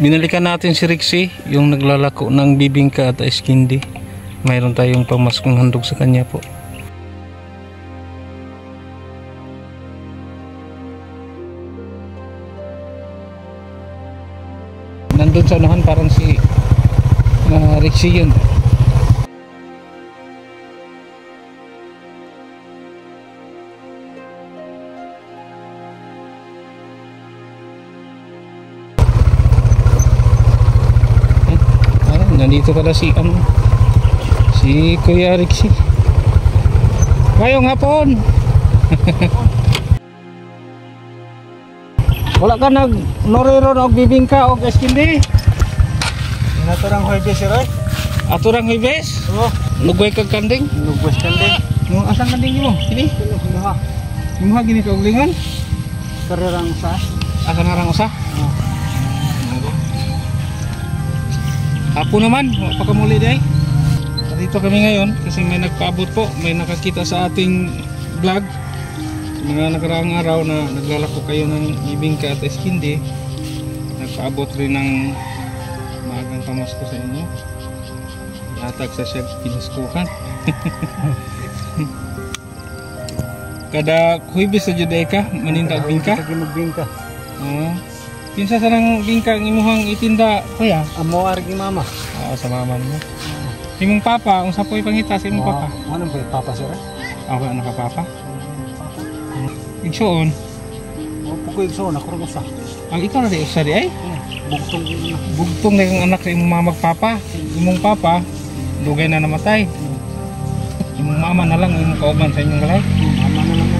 Binalikan natin si Rixie, yung naglalako ng bibingka at ice candy. Mayroon tayong pamaskong handog sa kanya po. Nandun sa unahan parang si Rixie yun. Nandito pala si Kuya Rixie. Ngayong hapon. Wala ka norero og bibingka og ice candy. Naturang Huwebes sir ay. Aturang Huwebes? Oo. Lugway kag kanding? Lugwes kanding. Asang kanding mo? Kini? Imuha gini ka og lingon? Karerang usa. Asa narang usa? Oo. Apo naman, pakamuli day. Dito kami ngayon kasi may nagpaabot po, may nakakita sa ating vlog mga nakaraang araw na naglalako kayo ng bibingka at ice candy. Nagpaabot rin ng maagang pamasko sa inyo. Yatag sa siya pinaskuhan. Kada Huwebes sa Juday ka, maninda og bingka? Bingka. Oo. Pinsa sa nang bingka ang imuhang itinda, kuya? Amo argi mama. Oo, sa mama mo. Imong papa, unsa po ipangita sa imong papa? Ano ba papa sir? Ako anak ka papa. Igsoon. O pukoy so na kurang usa. Ang ikaw na di usa di ay? Bugtong Bugtong na kang anak sa imong mama magpapa. Imong papa dugay na namatay. Imong mama na lang imong kauban sa inyong balay. mama na lang.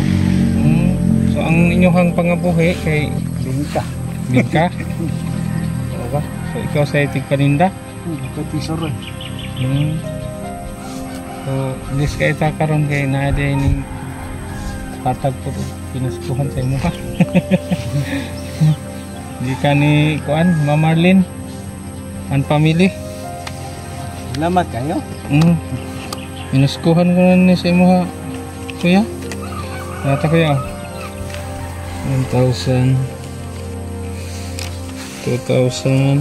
So ang inyong pangabuhi kay Bingka. bingka. Diba? So ikaw sa itig paninda. Pati sir. So this kay ta karon kay naa day ning patag po pinaskuhan sa imo ha. Di ka ni kuan Ma'am Marlene and family. Salamat kayo. Pinaskuhan ko na ni sa imo ha. Kuya. Nata kuya. 1,000 2,000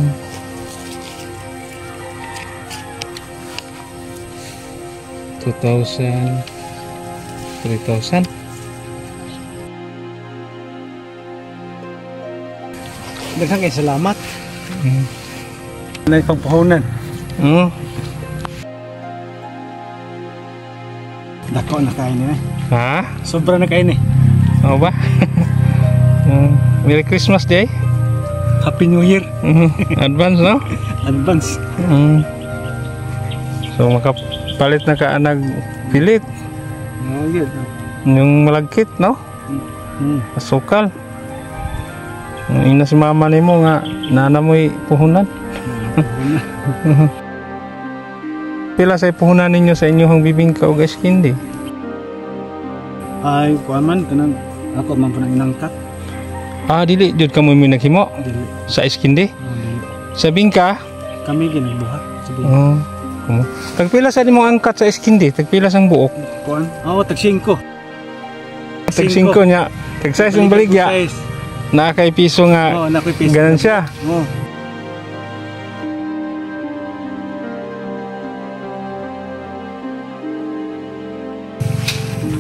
2,000 3,000. Daghang kay salamat. Nay pagpuhunan. Dako na kain ni. Ha? Sobra na kain ni. Oo ba? Merry Christmas Day. Happy New Year. Advance no? Advance. So makapalit na ka anag pilit. Good. Yung malagkit no? Asukal. Ina si mama nimo nga nana mo'y puhunan. Pila sa puhunan ninyo sa inyong bibingka o ice candy? Ay, kuaman kanang ako man pa inangkat. Dili jud ka mo naghimo Dili. sa ice candy. Sa bingka Kami ginagbuhat. Tagpila sa nimo angkat sa ice candy? Tagpila sang buok? Kuan? Tag 5. Tag 5 nya. Tag 6 yung baligya. Na kay piso nga. Na kay piso. Ganan siya.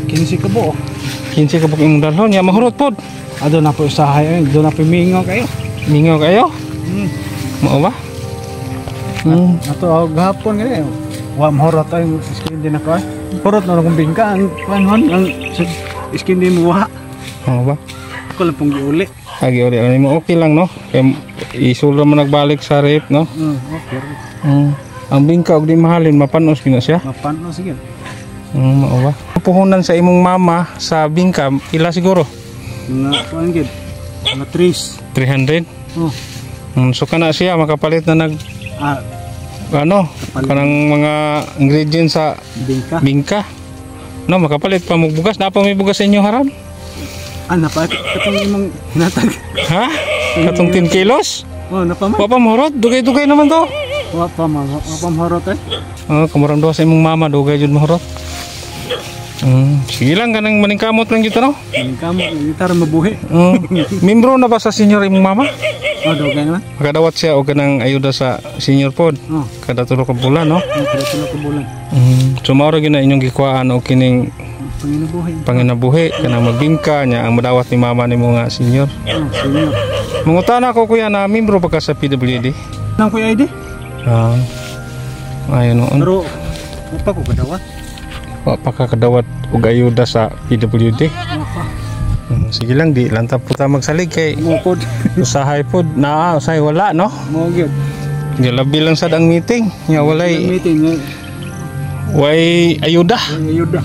Kinsi ka buo. 15 ka imong dalhon nya mahurot pod. Ado na po usahay, do na po mingaw kayo. Mingaw kayo? Mao ba? Ato gahapon gani. Wa mahurot ay skin din ako. Hurot na akong bingka ang kanhon ang skin din mo wa. Mao ba? Ako lang pong giuli. Agi uli mo okay lang no. Kay isulra man nagbalik sa rep no. Okay. Ang bingka og di mahalin mapanos gina siya. Mapanos sige. Mao ba? Puhunan sa imong mama sa bingka pila siguro? Nga kuan gid. Mga 300. So kana siya makapalit na nag ano kanang mga ingredients sa bingka. No makapalit pa mo bugas na pa may bugas sa inyo haron. Napa katong imong natag. Ha? Katong 10 kilos? Napama. Papa mahurot dugay-dugay naman to. Wa pa mahurot eh. Kamaram do sa imong mama dugay jud mahurot. Sige lang, kanang maningkamot lang dito, no? Ang kamo, ang tara mabuhi. Membro na ba sa senior imong mama? Oh, daw kaya naman. Makadawat siya o kanang ayuda sa senior pod. Oh, Kada tulo ka bulan, no? kada tulo ka bulan. So mao ra gyud na inyong gikuhaan o kining Panginabuhi. panginabuhi kanang magbingka nya ang madawat ni mama nimo nga senior. Oh, senior. Mangutana ko kuya na membro pa ka sa PWD. Nang kuya ID? Ayun noon. Pero, pa ko kadawat. Wa pa ka kadawat og ayuda sa PWD. Sige lang, di lang ta puta magsalig kay Mukod. usahay pod na usahay wala, no? Mo gyud. Di labi lang sad ang meeting. Nya walay Meeting, way ayuda. ayuda.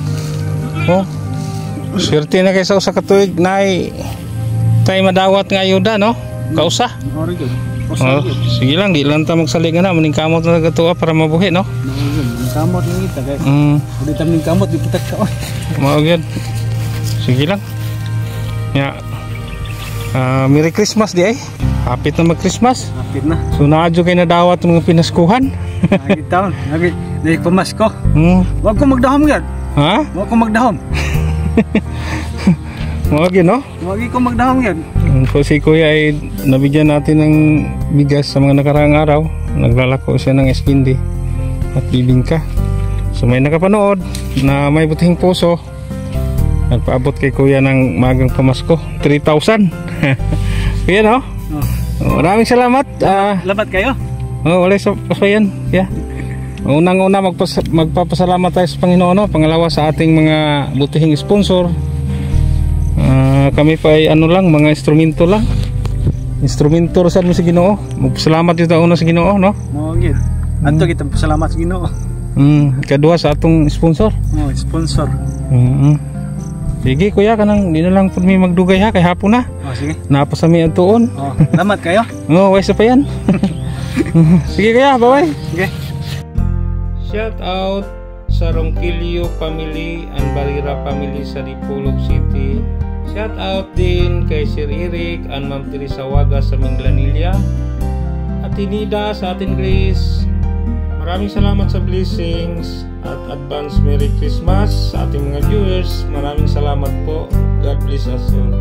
Oh. Swerte na kay sa usa ka tuig nay tay madawat nga ayuda, no? Kausa. Ori gyud. Oh, sige lang, di lang ta magsalig na muning kamot na gatuwa para mabuhi, no? Ang kamot ni kita kay. Udi tam ning kamot di kita ka. Mao gyud. Sige lang. Ya. Merry Christmas di ay. Hapit na mag-Christmas. Hapit na. So naadyo kay nadawat ng mga pinaskuhan. Lagi taon. Lagi di pamasko. Wag ko magdahom gyud. Ha? Wag ko magdahom. Mao gyud, no? Wag ko magdahom gyud. So si Kuya ay nabigyan natin ng bigas sa mga nakaraang araw. Naglalako siya ng eskindi at bibingka. So may nakapanood na may butihing puso. Nagpaabot kay Kuya ng magang pamasko. 3,000. Kuya, no? Maraming salamat. Labat kayo. Wala sa pasayan. Yeah. Unang-una magpapasalamat tayo sa Panginoon, no? Pangalawa sa ating mga butihing sponsor. Kami pa ay ano lang, mga instrumento lang. Instrumento sa mo sa Ginoo. Magpasalamat dito una sa Ginoo, no? Mo gyud. Adto kita pasalamat sa Ginoo. Kadua sa atong sponsor. Oh, sponsor. Sige kuya, kanang di na lang pud mi magdugay ha kay hapon na. Oh, sige. Napasami ang tuon. Oh, salamat kayo. Wais pa yan. Sige kuya, bye-bye. Sige. Shout out sa Ronquillo family and Barira family sa Dipolog City. Shout out din kay Sir Eric and Ma'am Teresa Waga sa Minglanilla. At Tinida sa ating Grace. Maraming salamat sa blessings at advance Merry Christmas sa ating mga viewers. Maraming salamat po. God bless us all.